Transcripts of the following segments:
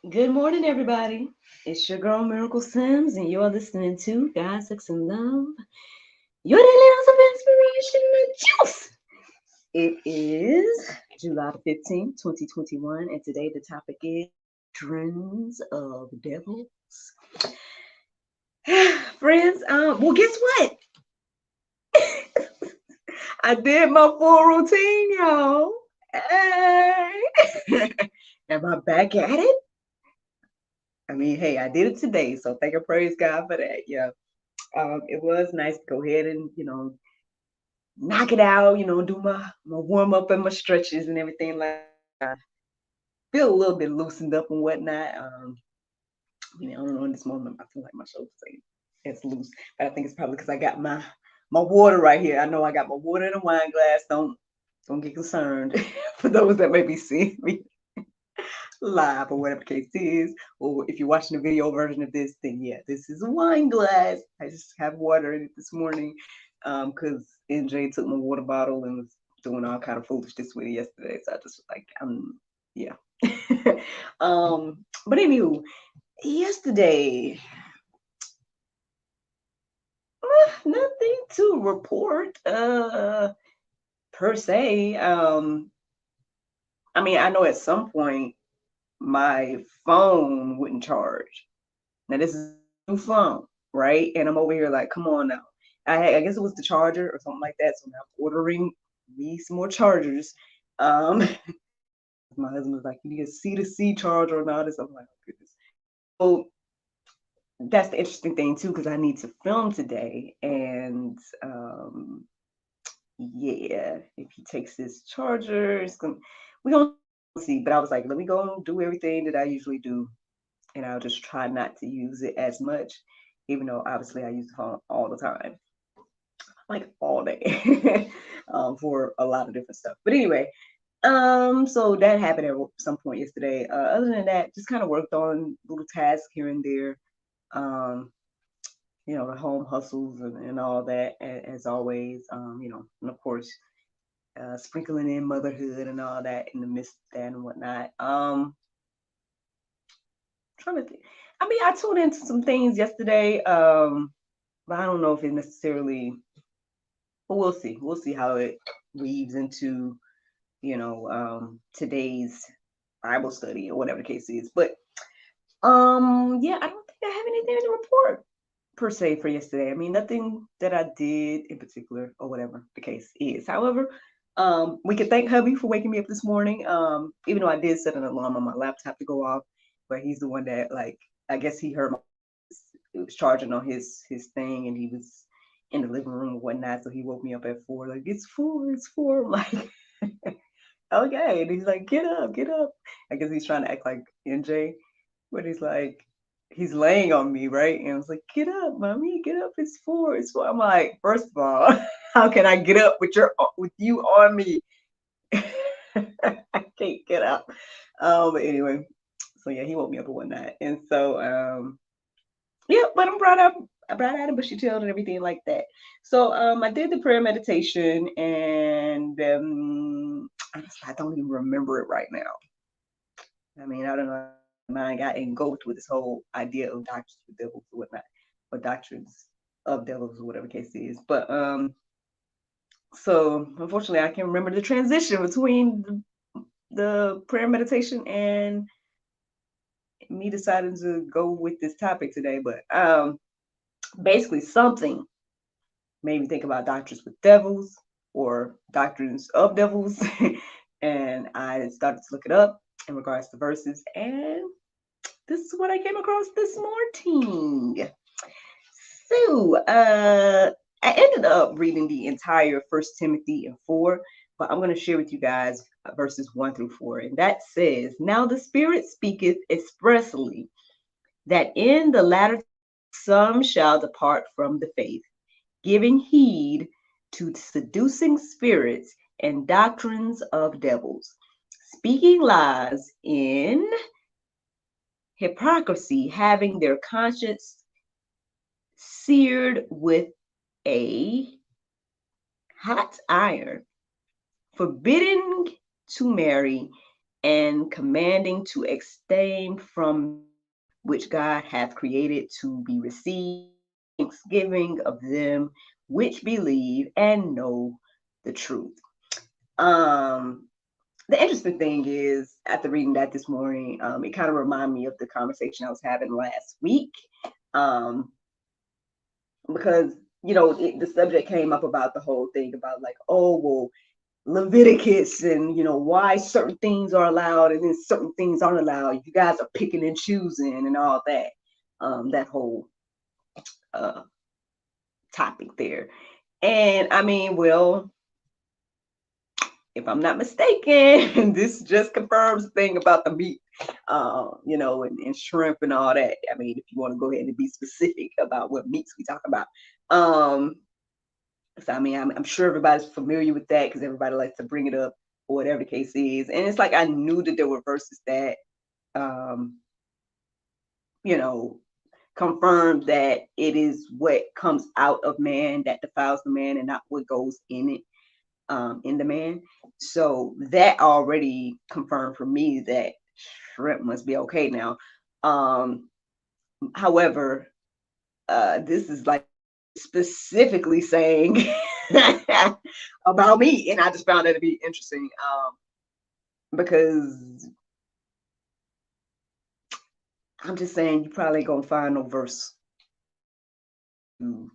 Good morning, everybody. It's your girl Miracle Sims, and you're listening to God, Sex, and Love. Your daily dose of inspiration and juice. It is July the 15th, 2021, and today the topic is Doctrines of Devils. Friends, well, guess what? I did my full routine, y'all. Hey. Am I back at it? I mean, hey, I did it today, so thank and praise God for that. Yeah. It was nice to go ahead and knock it out, do my warm up and my stretches and everything like that. Feel a little bit loosened up and whatnot. I don't know, in this moment I feel like my shoulders ain't as loose, but I think it's probably because I got my water right here. I know I got my water in a wine glass. Don't get concerned for those that may be seeing me live or whatever the case is, or if you're watching the video version of this, then yeah, this is a wine glass. I just have water in it this morning because NJ took my water bottle and was doing all kind of foolishness with it yesterday, so I just was like, yeah. But anywho, yesterday, nothing to report per se. I mean, I know at some point my phone wouldn't charge. Now this is a new phone, right? And I'm over here like, come on now. I guess it was the charger or something like that. So now I'm ordering me some more chargers. Um, my husband was like, you need a C to C charger and all this. I'm like, oh goodness. So that's the interesting thing too, because I need to film today, and yeah, if he takes his charger, we're gonna see. But I was like, let me go and do everything that I usually do, and I'll just try not to use it as much, even though obviously I use the phone all the time, like all day, for a lot of different stuff. But anyway, so that happened at some point yesterday. Other than that, just kind of worked on little tasks here and there. Um, the home hustles and all that, as always. And of course, sprinkling in motherhood and all that in the midst of that and whatnot. Trying to think. I mean, I tuned into some things yesterday, but I don't know if it necessarily. But we'll see. We'll see how it weaves into today's Bible study or whatever the case is. But yeah, I don't think I have anything to report per se for yesterday. I mean, nothing that I did in particular or whatever the case is. However, we can thank hubby for waking me up this morning. Even though I did set an alarm on my laptop to go off, but he's the one that, like, I guess he heard it was charging on his thing, and he was in the living room or whatnot, so he woke me up at 4, like, it's 4. I'm like, okay. And he's like, get up, get up. I guess he's trying to act like NJ, but he's like, he's laying on me, right? And I was like, get up, mommy, get up. It's 4. I'm like, first of all, how can I get up with you on me? I can't get up. But anyway, so yeah, he woke me up at one night, and so yeah, but I brought out a bushy tail and everything like that. So I did the prayer meditation, and I don't even remember it right now. I mean, I don't know. My mind got engulfed with this whole idea of doctrines of devils or whatnot, or doctrines of devils or whatever case it is. But so unfortunately, I can't remember the transition between the prayer meditation and me deciding to go with this topic today. But basically, something made me think about doctrines with devils or doctrines of devils, and I started to look it up in regards to verses, and this is what I came across this morning. So, I ended up reading the entire First Timothy and 4, but I'm going to share with you guys verses 1 through 4, and that says, "Now the Spirit speaketh expressly that in the latter some shall depart from the faith, giving heed to seducing spirits and doctrines of devils, speaking lies in hypocrisy, having their conscience seared with a hot iron, forbidding to marry, and commanding to abstain from which God hath created to be received, thanksgiving of them which believe and know the truth. Um, the interesting thing is, after reading that this morning, it kind of reminded me of the conversation I was having last week, because the subject came up about the whole thing about like, oh well, Leviticus and why certain things are allowed and then certain things aren't allowed. You guys are picking and choosing and all that. That whole uh, topic there. And I mean, well, if I'm not mistaken, this just confirms the thing about the meat, and shrimp and all that. I mean, if you want to go ahead and be specific about what meats we talk about. So I mean, I'm sure everybody's familiar with that because everybody likes to bring it up or whatever the case is. And it's like I knew that there were verses that, confirmed that it is what comes out of man that defiles the man and not what goes in it, in the man. So that already confirmed for me that shrimp must be okay now. However, this is like specifically saying about me, and I just found that to be interesting, because I'm just saying you probably gonna find no verse to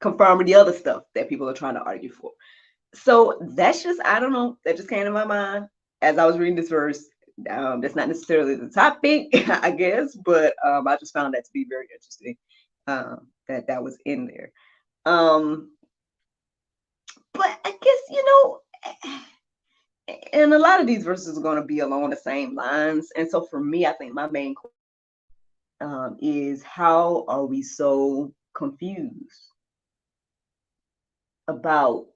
confirm the other stuff that people are trying to argue for. So that's just, I don't know, that just came to my mind as I was reading this verse. That's not necessarily the topic, I guess, but I just found that to be very interesting, that was in there. But I guess, and a lot of these verses are going to be along the same lines. And so for me, I think my main question is, how are we so confused about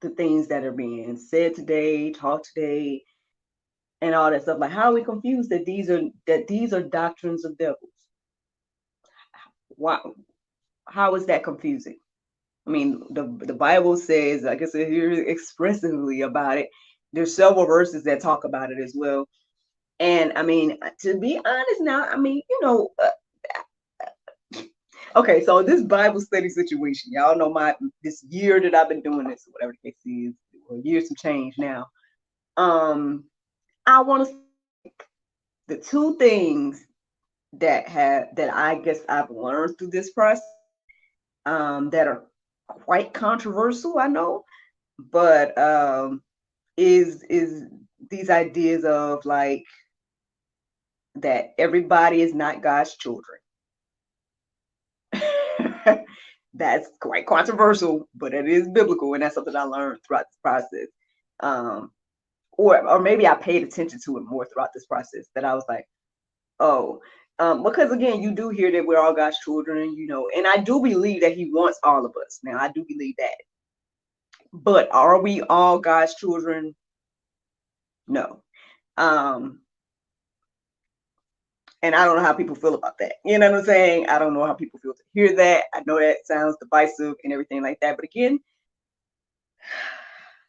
the things that are being said today, taught today, and all that stuff? Like, how are we confused that these are doctrines of devils? Why? How is that confusing? I mean, the Bible says, like I said here expressively about it. There's several verses that talk about it as well. And I mean, to be honest now, I mean, okay, so this Bible study situation, y'all know this year that I've been doing this, or whatever the case is, or years to change now. I want to the two things that I guess I've learned through this process, that are quite controversial, I know, but is these ideas of like that everybody is not God's children. That's quite controversial, but it is biblical, and that's something I learned throughout this process. Or maybe I paid attention to it more throughout this process, that I was like, oh, because again, you do hear that we're all God's children, and I do believe that He wants all of us. Now, I do believe that. But are we all God's children? No. And I don't know how people feel about that. You know what I'm saying? I don't know how people feel to hear that. I know that sounds divisive and everything like that. But again,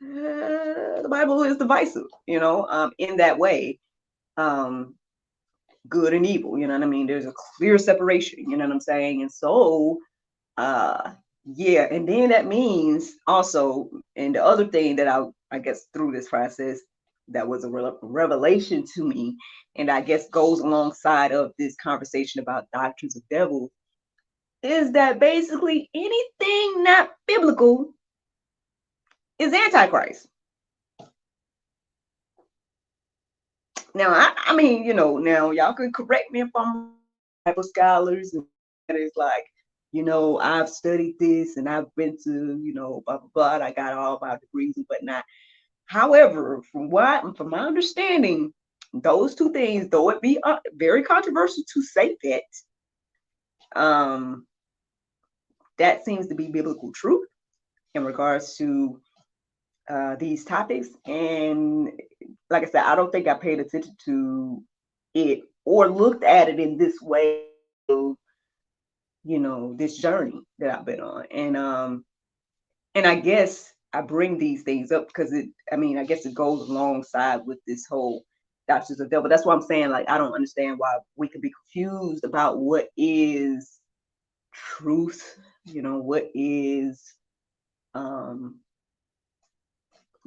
the Bible is divisive, in that way. Good and evil, you know what I mean? There's a clear separation, you know what I'm saying? And so, yeah, and then that means also, and the other thing that I guess through this process that was a revelation to me, and I guess goes alongside of this conversation about doctrines of devils, is that basically anything not biblical is antichrist. Now, I mean, now y'all can correct me if I'm Bible scholars, and it's like, I've studied this and I've been to, blah, blah, blah. I got all my degrees and whatnot. However, from my understanding, those two things, though it be very controversial to say that, that seems to be biblical truth in regards to these topics. And like I said, I don't think I paid attention to it or looked at it in this way, this journey that I've been on. And I guess I bring these things up because I guess it goes alongside with this whole Doctrines of Devil. That's why I'm saying, like, I don't understand why we could be confused about what is truth, what is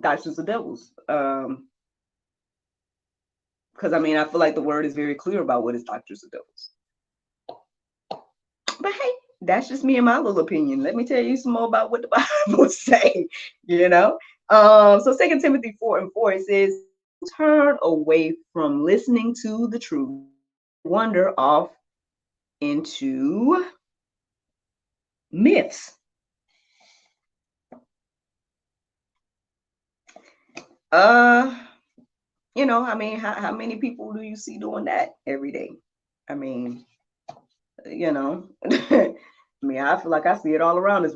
Doctrines of Devils. Because I feel like the word is very clear about what is Doctrines of Devils. But hey, that's just me and my little opinion. Let me tell you some more about what the Bible say, So 2 Timothy 4:4, it says, turn away from listening to the truth, wander off into myths. How many people do you see doing that every day? I feel like I see it all around us.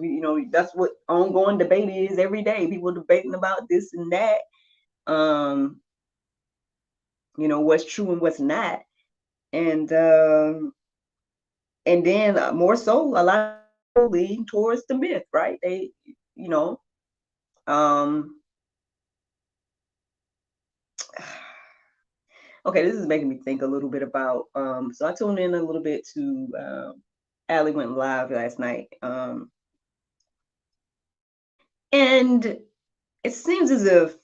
That's what ongoing debate is every day. People debating about this and that. What's true and what's not. And then more so, a lot of people lean towards the myth, right? They, okay, this is making me think a little bit about, so I tuned in a little bit to, Allie went live last night. And it seems as if,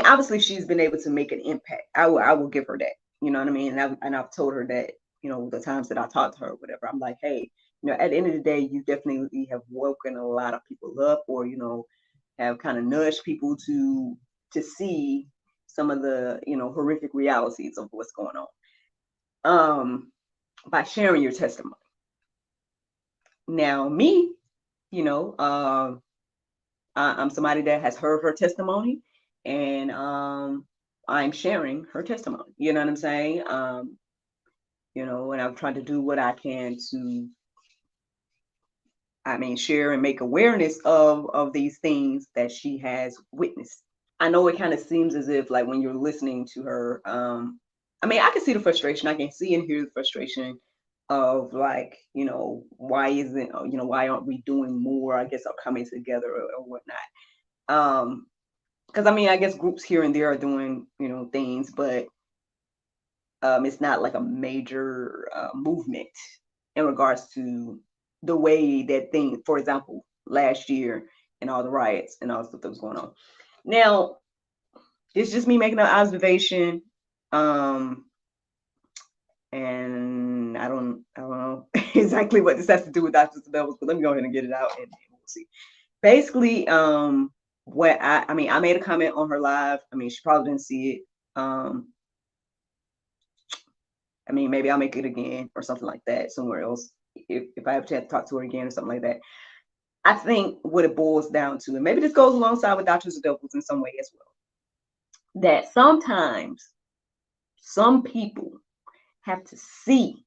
obviously she's been able to make an impact. I will give her that, you know what I mean? And I've told her that, the times that I talked to her, whatever, I'm like, hey, at the end of the day, you definitely have woken a lot of people up, or, have kind of nudged people to see some of the, horrific realities of what's going on, by sharing your testimony. Now, me, I'm somebody that has heard her testimony, and I'm sharing her testimony. You know what I'm saying? And I'm trying to do what I can to, share and make awareness of these things that she has witnessed. I know it kind of seems as if, like, when you're listening to her, I can see the frustration. I can see and hear the frustration of, like, why isn't, why aren't we doing more, I guess, or coming together, or whatnot. Because I guess groups here and there are doing, things, but it's not like a major movement in regards to the way that thing, for example, last year and all the riots and all the stuff that was going on. Now, it's just me making an observation, and I don't know exactly what this has to do with Doctrines of Devils, but let me go ahead and get it out, and we'll see. Basically, what I made a comment on her live. She probably didn't see it. Maybe I'll make it again or something like that somewhere else if I have a chance to talk to her again or something like that. I think what it boils down to, and maybe this goes alongside with Doctrines of Devils in some way as well, that sometimes some people have to see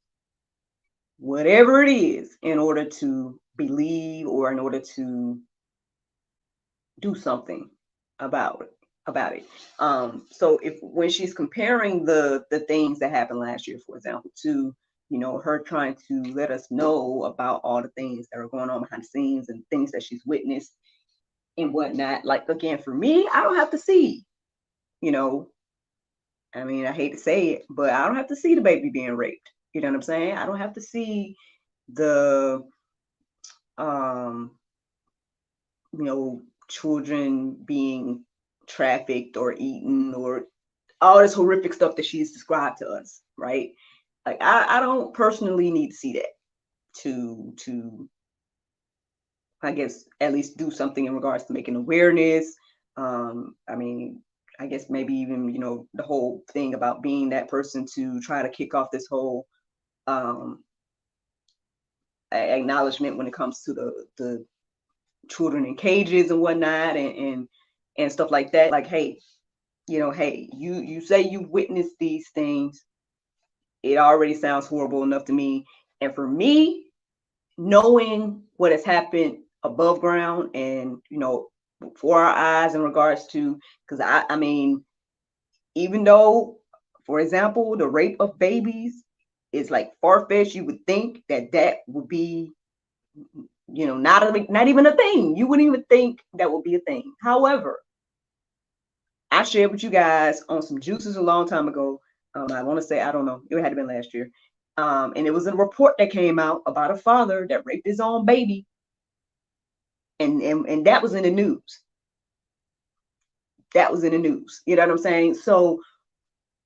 whatever it is in order to believe, or in order to do something about it. So when she's comparing the things that happened last year, for example, to, her trying to let us know about all the things that are going on behind the scenes and things that she's witnessed and whatnot. Like, again, for me, I don't have to see, I hate to say it, but I don't have to see the baby being raped. You know what I'm saying? I don't have to see the children being trafficked or eaten, or all this horrific stuff that she's described to us, right? Like, I don't personally need to see that to I guess at least do something in regards to making awareness. I guess maybe even, the whole thing about being that person to try to kick off this whole acknowledgement when it comes to the children in cages and whatnot, and stuff like that. Like, hey, hey, you say you witnessed these things. It already sounds horrible enough to me. And for me, knowing what has happened above ground and, before our eyes in regards to, because even though, for example, the rape of babies is like far-fetched, you would think that would be not even a thing. You wouldn't even think that would be a thing. However, I shared with you guys on some juices a long time ago. I want to say, I don't know, it had to been last year. And it was a report that came out about a father that raped his own baby. And that was in the news. That was in the news. You know what I'm saying? So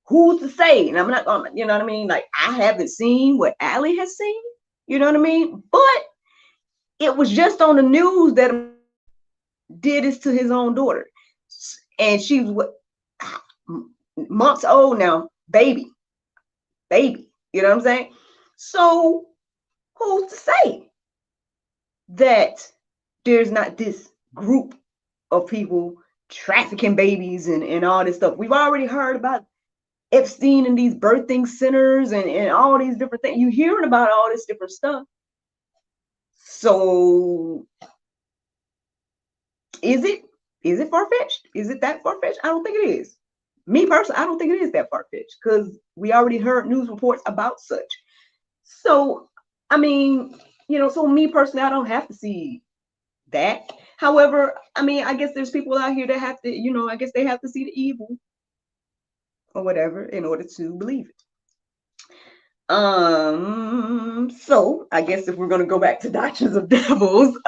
who's to say? And I'm not going, you know what I mean? Like, I haven't seen what Allie has seen. You know what I mean? But it was just on the news that did this to his own daughter. And she was what, months old now, baby. You know what I'm saying? So who's to say that there's not this group of people trafficking babies and all this stuff? We've already heard about Epstein and these birthing centers and all these different things. You're hearing about all this different stuff. So is it far-fetched? Is it that far-fetched? I don't think it is. Me personally, I don't think it is that far-fetched because we already heard news reports about such. So, I mean, so me personally, I don't have to see that. However, I mean, I guess there's people out here that have to, I guess they have to see the evil or whatever in order to believe it. So I guess if we're going to go back to Doctrines of Devils,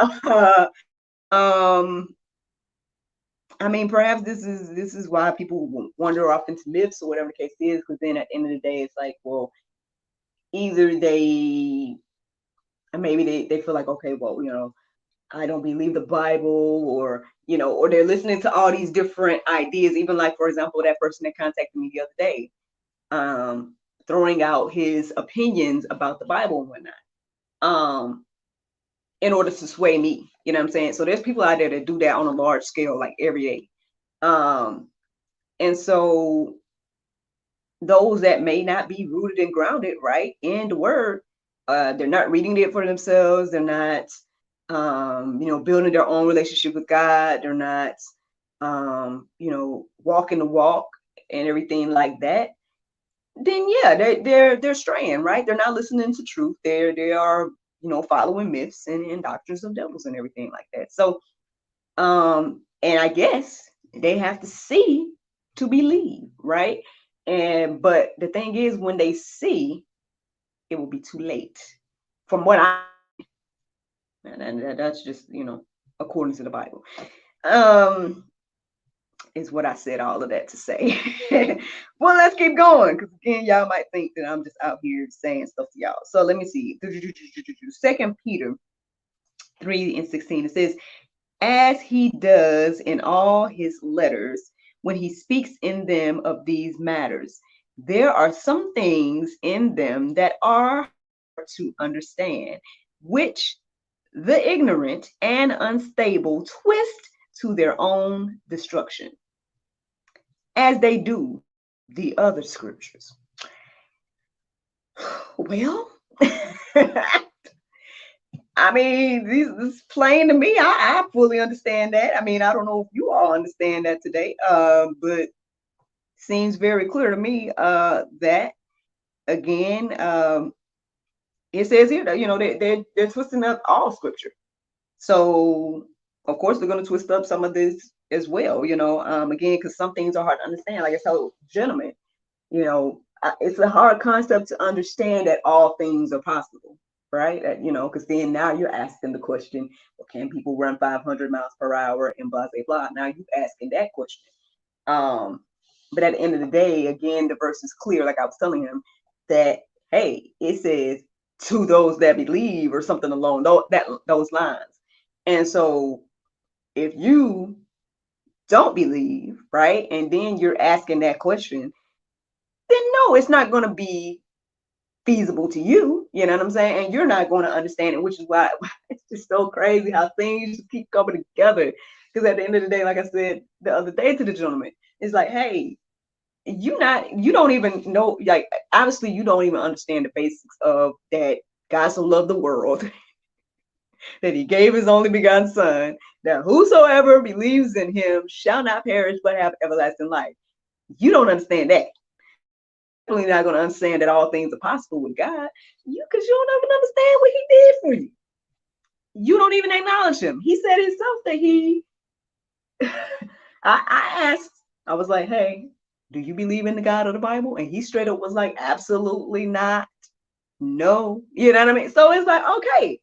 I mean, perhaps this is why people wander off into myths or whatever the case is, because then at the end of the day, it's like, well, either maybe they feel like, okay, well, I don't believe the Bible, or they're listening to all these different ideas, even like, for example, that person that contacted me the other day, throwing out his opinions about the Bible and whatnot, in order to sway me. You know what I'm saying? So there's people out there that do that on a large scale, like every day. And so those that may not be rooted and grounded, right, in the word, they're not reading it for themselves. They're not, building their own relationship with God. They're not, walking the walk and everything like that. Then yeah, they're straying, right? They're not listening to truth. They are, following myths and doctrines of devils and everything like that. So, and I guess they have to see to believe, right? But the thing is, when they see, it will be too late. From what and that's just, according to the Bible. Is what I said all of that to say. Well, let's keep going, because again, y'all might think that I'm just out here saying stuff to y'all. So let me see. 2 Peter 3:16, it says, as he does in all his letters, when he speaks in them of these matters, there are some things in them that are hard to understand, which the ignorant and unstable twist to their own destruction, as they do the other scriptures. Well, I mean, this is plain to me. I fully understand that. I mean, I don't know if you all understand that today, but seems very clear to me that, again, it says here that, they're twisting up all scripture. So, of course, they're going to twist up some of this as well, again, because some things are hard to understand. Like I told gentlemen, it's a hard concept to understand that all things are possible, right? Because then now you're asking the question, well, can people run 500 miles per hour and blah, blah, blah. Now you're asking that question. But at the end of the day, again, the verse is clear, like I was telling him, that, hey, it says to those that believe or something along those lines. And so if you don't believe, right, and then you're asking that question, then no, it's not going to be feasible to you. You know what I'm saying? And you're not going to understand it, which is why it's just so crazy how things just keep coming together. Because at the end of the day, like I said the other day to the gentleman, it's like, hey, you don't even know, like, honestly, you don't even understand the basics of that God so loved the world that he gave his only begotten son, that whosoever believes in him shall not perish but have everlasting life. You don't understand that. You're not going to understand that all things are possible with God, because you don't even understand what he did for you. you don't even acknowledge him. He said himself that he, I asked, I was like, hey, do you believe in the God of the Bible? And he straight up was like, absolutely not. No. You know what I mean? So it's like, okay.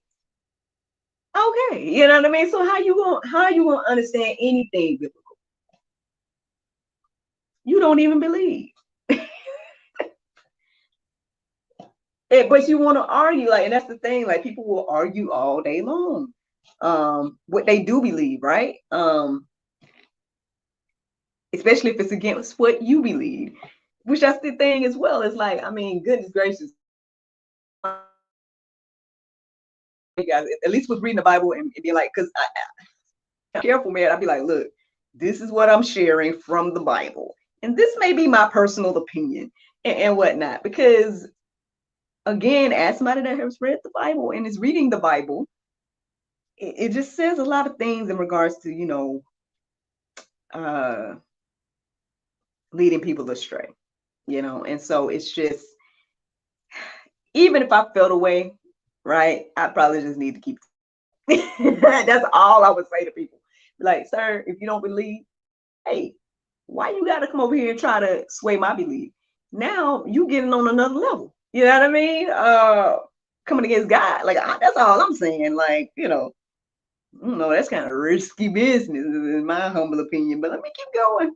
Okay. You know what I mean? So how you gonna understand anything biblical? You don't even believe. But you want to argue, like, and that's the thing, like people will argue all day long. What they do believe, right? Especially if it's against what you believe, which that's the thing as well. It's like, I mean, goodness gracious, you guys, at least with reading the Bible and being like, because I'm careful, man. I'd be like, look, this is what I'm sharing from the Bible, and this may be my personal opinion and whatnot, because again, as somebody that has read the Bible and is reading the Bible, it just says a lot of things in regards to, uh, leading people astray, and so it's just, even if I felt away, right, I probably just need to keep. That's all I would say to people. Like, sir, if you don't believe, hey, why you got to come over here and try to sway my belief? Now you getting on another level. You know what I mean? Coming against God, like that's all I'm saying. Like, that's kind of risky business in my humble opinion. But let me keep going.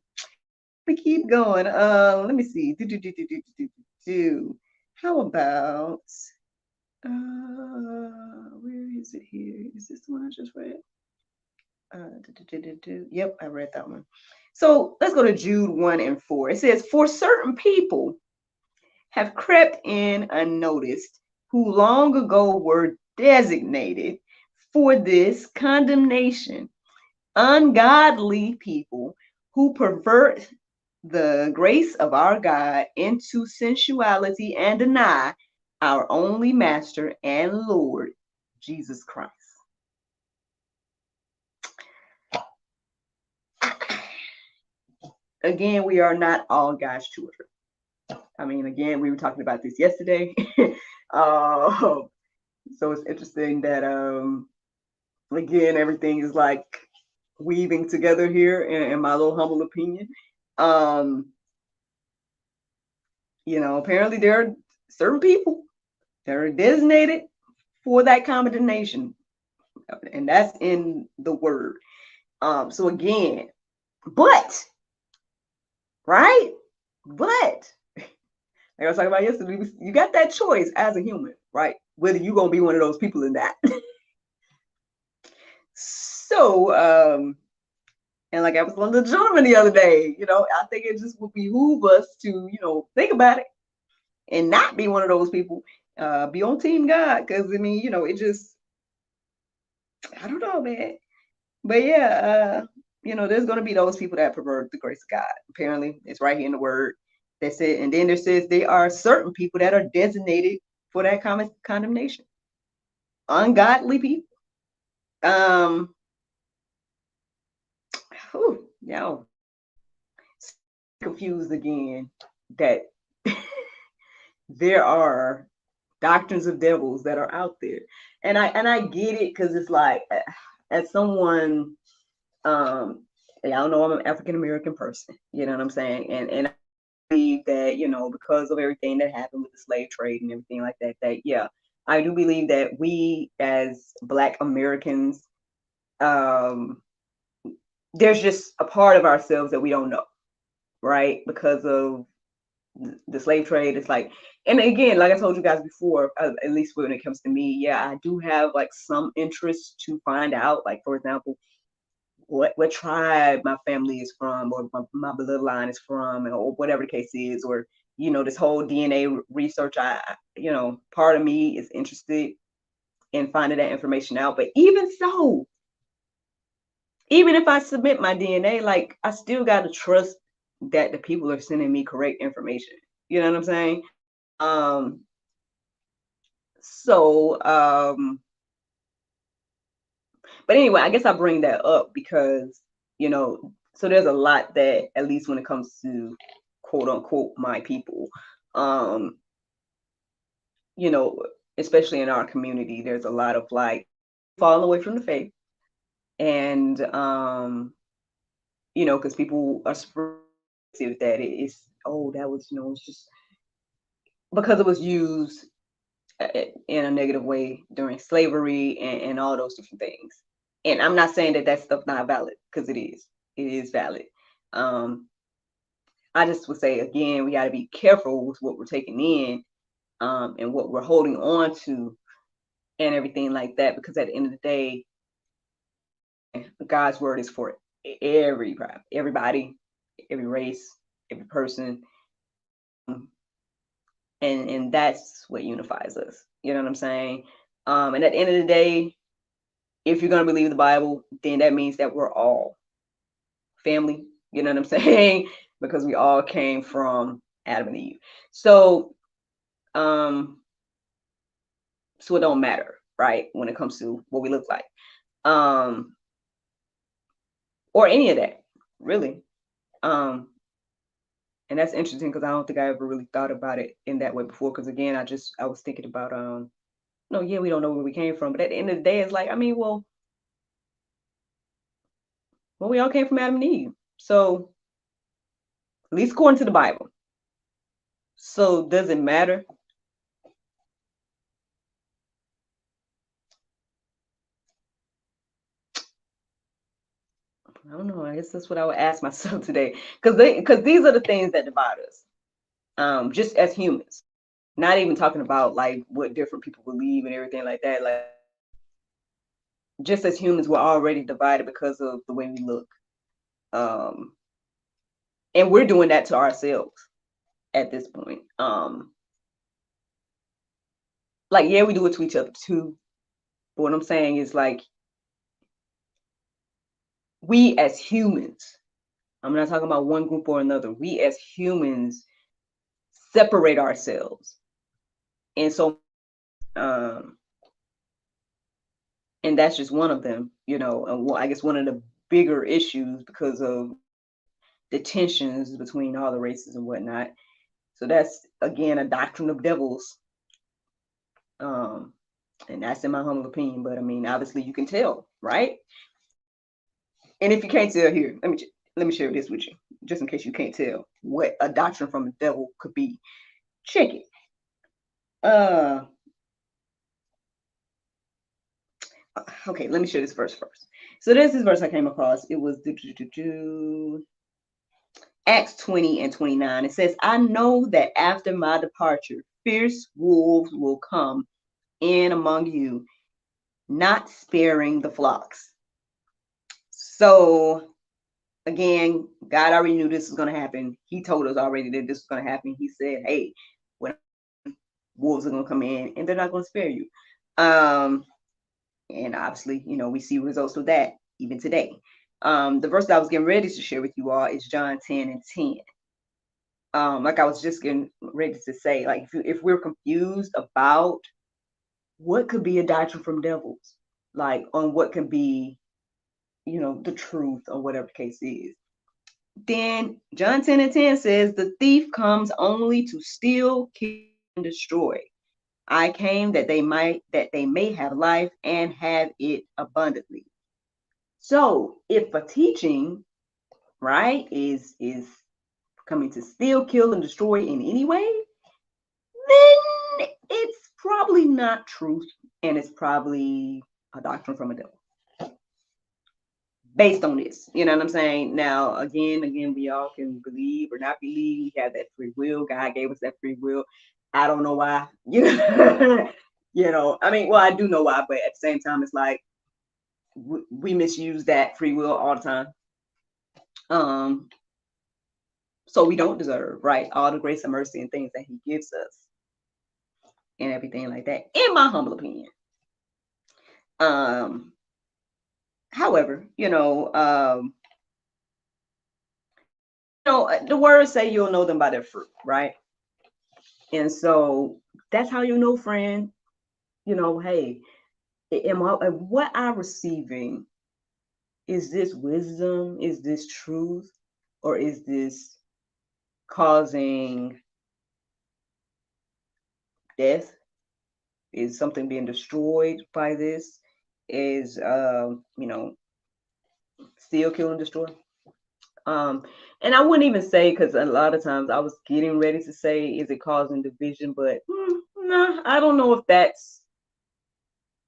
Let me see. How about where is it here? Is this the one I just read? Yep, I read that one. So let's go to Jude 1:4. It says, for certain people have crept in unnoticed, who long ago were designated for this condemnation, ungodly people who pervert the grace of our God into sensuality and deny our only Master and Lord, Jesus Christ. Again, we are not all God's children. I mean, again, we were talking about this yesterday. So it's interesting that, again, everything is like weaving together here in my little humble opinion. Apparently there are certain people that are designated for that condemnation, and that's in the word. So again, but like I was talking about yesterday, you got that choice as a human, right? Whether you're gonna be one of those people or not. So, and like I was on the gentleman the other day, I think it just would behoove us to, think about it and not be one of those people. Be on Team God, because I mean, it just, I don't know, man. But yeah, there's gonna be those people that pervert the grace of God. Apparently, it's right here in the word. That's it. And then there says there are certain people that are designated for that condemnation. Ungodly people. Y'all confused again that there are doctrines of devils that are out there, and I get it, because it's like, as someone, y'all know I'm an African American person, you know what I'm saying, and I believe that, because of everything that happened with the slave trade and everything like that, yeah, I do believe that we as Black Americans, there's just a part of ourselves that we don't know, right? Because of the slave trade. It's like, and again, like I told you guys before, at least when it comes to me, yeah, I do have like some interest to find out, like, for example, what tribe my family is from, or my bloodline is from, or whatever the case is, or this whole DNA research. Part of me is interested in finding that information out. But even so, even if I submit my DNA, like, I still got to trust that the people are sending me correct information. You know what I'm saying? But anyway, I guess I bring that up because, so there's a lot that, at least when it comes to quote unquote my people, especially in our community, there's a lot of like falling away from the faith, and because people are perspective that it's that was it's just because it was used in a negative way during slavery and all those different things. And I'm not saying that stuff not valid, because it is valid. I just would say again, we got to be careful with what we're taking in, and what we're holding on to and everything like that, because at the end of the day, God's word is for everybody, every race, every person. And that's what unifies us. You know what I'm saying? And at the end of the day, if you're going to believe the Bible, then that means that we're all family. You know what I'm saying? Because we all came from Adam and Eve. So it don't matter, right, when it comes to what we look like, or any of that, really. And that's interesting, because I don't think I ever really thought about it in that way before. Because again, I was thinking about no, yeah, we don't know where we came from, but at the end of the day, it's like, I mean, well, we all came from Adam and Eve, so at least according to the Bible. So does it matter? I don't know. I guess that's what I would ask myself today, because these are the things that divide us, just as humans. Not even talking about like what different people believe and everything like that. Like, just as humans, we're already divided because of the way we look, and we're doing that to ourselves at this point. Like, yeah, we do it to each other too. But what I'm saying is, like, we as humans, I'm not talking about one group or another. We as humans separate ourselves. And so, and that's just one of them, and I guess one of the bigger issues, because of the tensions between all the races and whatnot. So that's, again, a doctrine of devils. And that's in my humble opinion, but I mean, obviously you can tell, right? And if you can't tell, here, let me share this with you, just in case you can't tell what a doctrine from the devil could be. Check it. Okay, let me share this verse first. So there's this verse I came across. It was Acts 20 and 29. It says, I know that after my departure, fierce wolves will come in among you, not sparing the flocks. So again, God already knew this was going to happen. He told us already that this was going to happen. He said, hey, when wolves are going to come in, and they're not going to spare you. And obviously, we see results of that even today. The verse that I was getting ready to share with you all is John 10 and 10. Like I was just getting ready to say, like, if we're confused about what could be a doctrine from devils, like on what can be, the truth, or whatever the case is, then John 10 and 10 says, the thief comes only to steal, kill, and destroy. I came that they may have life and have it abundantly. So if a teaching, right, is coming to steal, kill, and destroy in any way, then it's probably not truth, and it's probably a doctrine from a devil, based on this. You know what I'm saying? Now, again, we all can believe or not believe. We have that free will. God gave us that free will. I don't know why. I mean, well, I do know why, but at the same time, it's like we misuse that free will all the time. So we don't deserve, right, all the grace and mercy and things that he gives us and everything like that, in my humble opinion. However, the words say you'll know them by their fruit, right? And so that's how you know, friend, hey, what I'm receiving, is this wisdom? Is this truth? Or is this causing death? Is something being destroyed by this? is, steal, kill, and destroy. And I wouldn't even say, because a lot of times I was getting ready to say, is it causing division? But no, I don't know if that's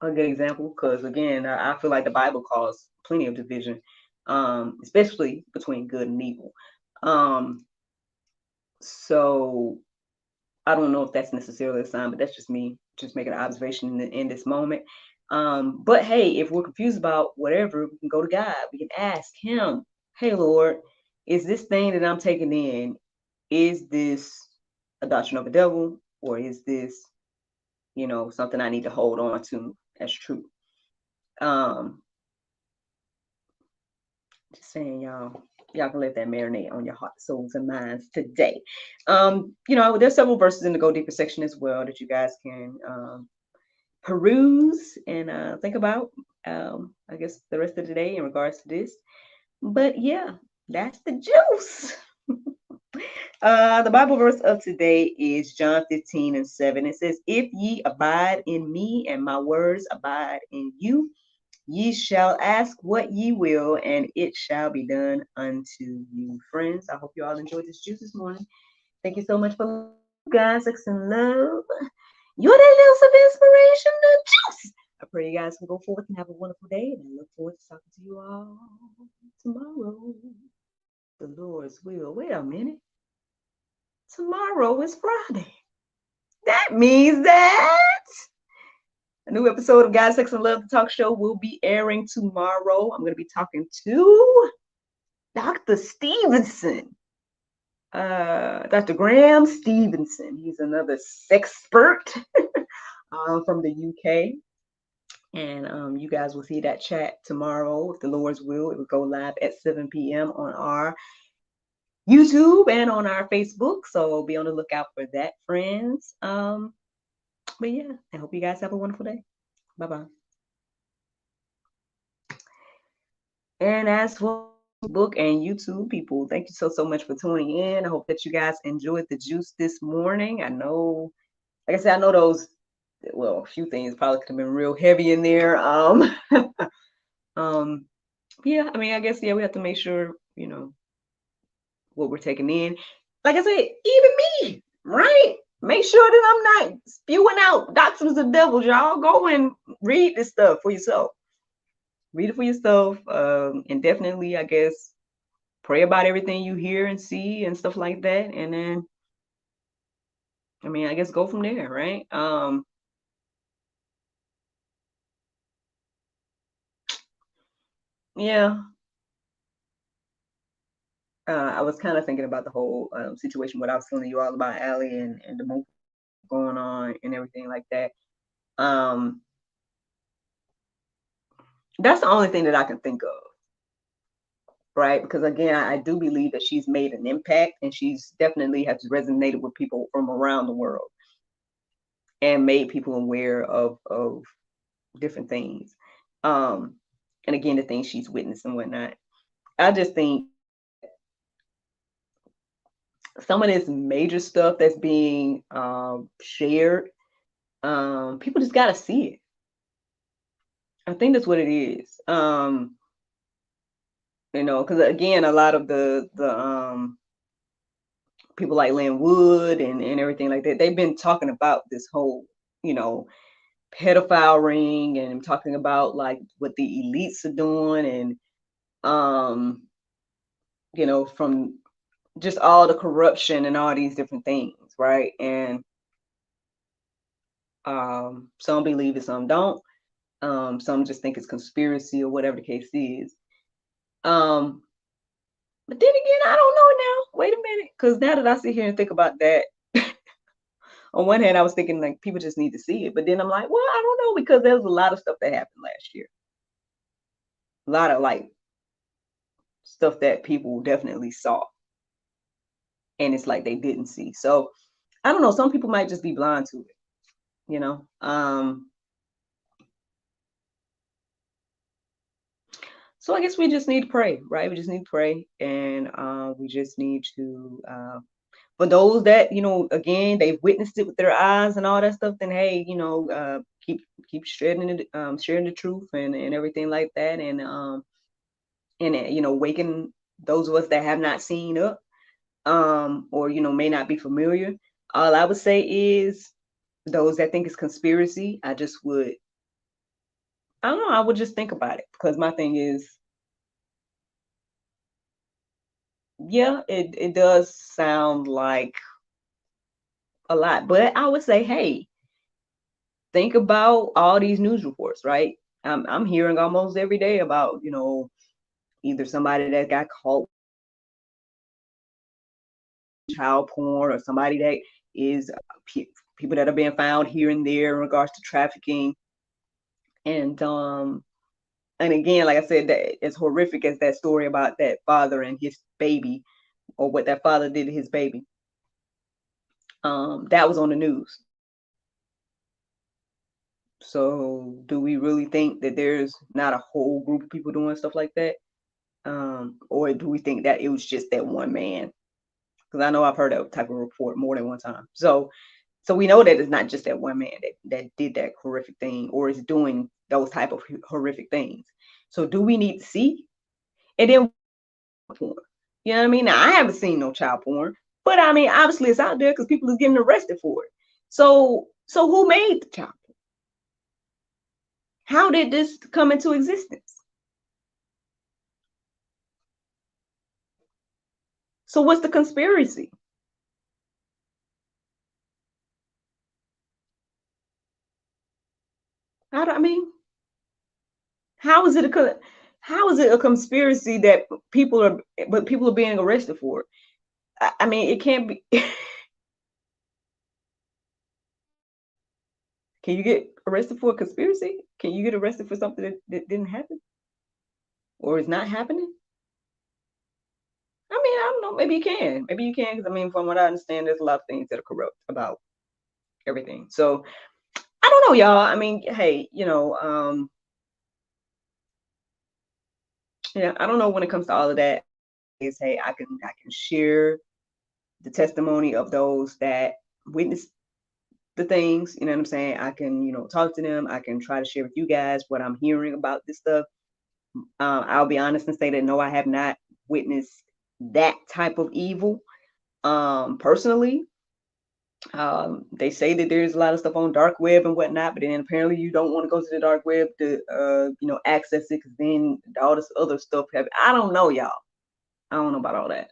a good example, because again, I feel like the Bible calls plenty of division, especially between good and evil. So I don't know if that's necessarily a sign, but that's just me just making an observation in this moment. But hey, if we're confused about whatever, we can go to God. We can ask Him, hey, Lord, is this thing that I'm taking in, is this a doctrine of the devil, or is this, something I need to hold on to as true? Just saying, y'all can let that marinate on your heart, souls, and minds today. There's several verses in the Go Deeper section as well that you guys can peruse and think about, I guess, the rest of the day in regards to this. But yeah, that's the juice. The Bible verse of today is John 15:7. It says, if ye abide in me and my words abide in you, ye shall ask what ye will, and it shall be done unto you. Friends, I hope you all enjoyed this juice this morning. Thank you so much for guys. Sex and love. You're that little some inspiration, the juice. I pray you guys can go forth and have a wonderful day, and I look forward to talking to you all tomorrow. The Lord's will. Wait a minute. Tomorrow is Friday. That means that a new episode of God, Sex, and Love, the talk show, will be airing tomorrow. I'm going to be talking to Dr. Stevenson, Dr. Graham Stevenson. He's another sexpert from the UK. And you guys will see that chat tomorrow, if the Lord's will. It will go live at 7 p.m. on our YouTube and on our Facebook. So be on the lookout for that, friends. But yeah, I hope you guys have a wonderful day. Bye-bye. And as for Facebook and YouTube people, thank you so much for tuning in. I hope that you guys enjoyed the juice this morning. I know, like I said, I know those, well, a few things probably could have been real heavy in there. Yeah, I mean, I guess, yeah, we have to make sure, what we're taking in. Like I said, even me, right? Make sure that I'm not spewing out Doctrines of Devils. Y'all go and read this stuff for yourself. Read it for yourself. And definitely, I guess, pray about everything you hear and see and stuff like that. And then, I mean, I guess go from there, right? Yeah. I was kind of thinking about the whole situation, what I was telling you all about Allie and the movie going on and everything like that. That's the only thing that I can think of, right? Because again, I do believe that she's made an impact, and she's definitely has resonated with people from around the world and made people aware of different things. And again, the things she's witnessed and whatnot. I just think some of this major stuff that's being shared, people just got to see it. I think that's what it is. Because again, a lot of the people like Lynn Wood and everything like that, they've been talking about this whole, pedophile ring, and talking about like what the elites are doing, and from just all the corruption and all these different things, right? And some believe it, some don't. Some just think it's conspiracy or whatever the case is. But then again, I don't know now. Wait a minute, because now that I sit here and think about that, on one hand, I was thinking like people just need to see it, but then I'm like, well, I don't know, because there was a lot of stuff that happened last year. A lot of like stuff that people definitely saw, and it's like they didn't see. So I don't know. Some people might just be blind to it, So I guess we just need to pray, right? We just need to pray, and we just need to, for those that, again, they've witnessed it with their eyes and all that stuff, then hey, keep sharing the truth and everything like that, and waking those of us that have not seen up, or may not be familiar. All I would say is those that think it's conspiracy, I don't know, I would just think about it, because my thing is, yeah, it does sound like a lot, but I would say, hey, think about all these news reports, right? I'm hearing almost every day about, either somebody that got caught child porn, or somebody that is people that are being found here and there in regards to trafficking. And again, like I said, that as horrific as that story about that father and his baby, or what that father did to his baby, that was on the news. So do we really think that there's not a whole group of people doing stuff like that? Or do we think that it was just that one man? Because I know I've heard that type of report more than one time. So we know that it's not just that one man that did that horrific thing, or is doing those type of horrific things. So do we need to see? And then porn. You know what I mean? Now, I haven't seen no child porn, but I mean, obviously it's out there because people are getting arrested for it. So who made the child porn? How did this come into existence? So what's the conspiracy? I mean, how is it a conspiracy that people are being arrested for it? I mean, it can't be. Can you get arrested for a conspiracy? Can you get arrested for something that didn't happen or is not happening? I mean, I don't know. Maybe you can. Maybe you can, because I mean, from what I understand, there's a lot of things that are corrupt about everything. So I don't know, y'all. I mean, hey, yeah, I don't know when it comes to all of that. Is, hey, I can share the testimony of those that witnessed the things. You know what I'm saying? I can, talk to them. I can try to share with you guys what I'm hearing about this stuff. I'll be honest and say that no, I have not witnessed that type of evil personally. They say that there's a lot of stuff on dark web and whatnot, but then apparently you don't want to go to the dark web to access it, because then all this other stuff I don't know, y'all. I don't know about all that.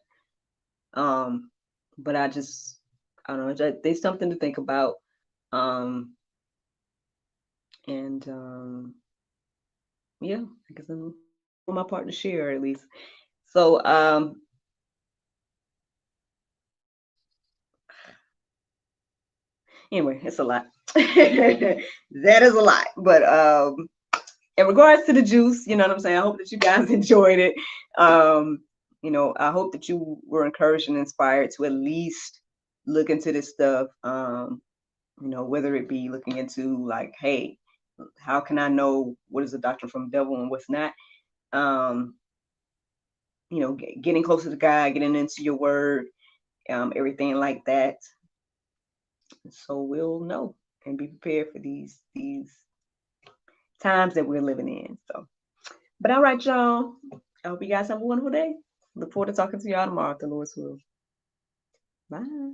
But I don't know, there's something to think about. And yeah, I guess I'm on my part to share, at least. So anyway, it's a lot. That is a lot. But in regards to the juice, you know what I'm saying? I hope that you guys enjoyed it. I hope that you were encouraged and inspired to at least look into this stuff. Whether it be looking into, like, hey, how can I know what is a doctrine from the devil and what's not? Getting closer to God, getting into your word, everything like that. So we'll know and be prepared for these times that we're living in. So, but all right, y'all. I hope you guys have a wonderful day. Look forward to talking to y'all tomorrow, if the Lord's will. Bye.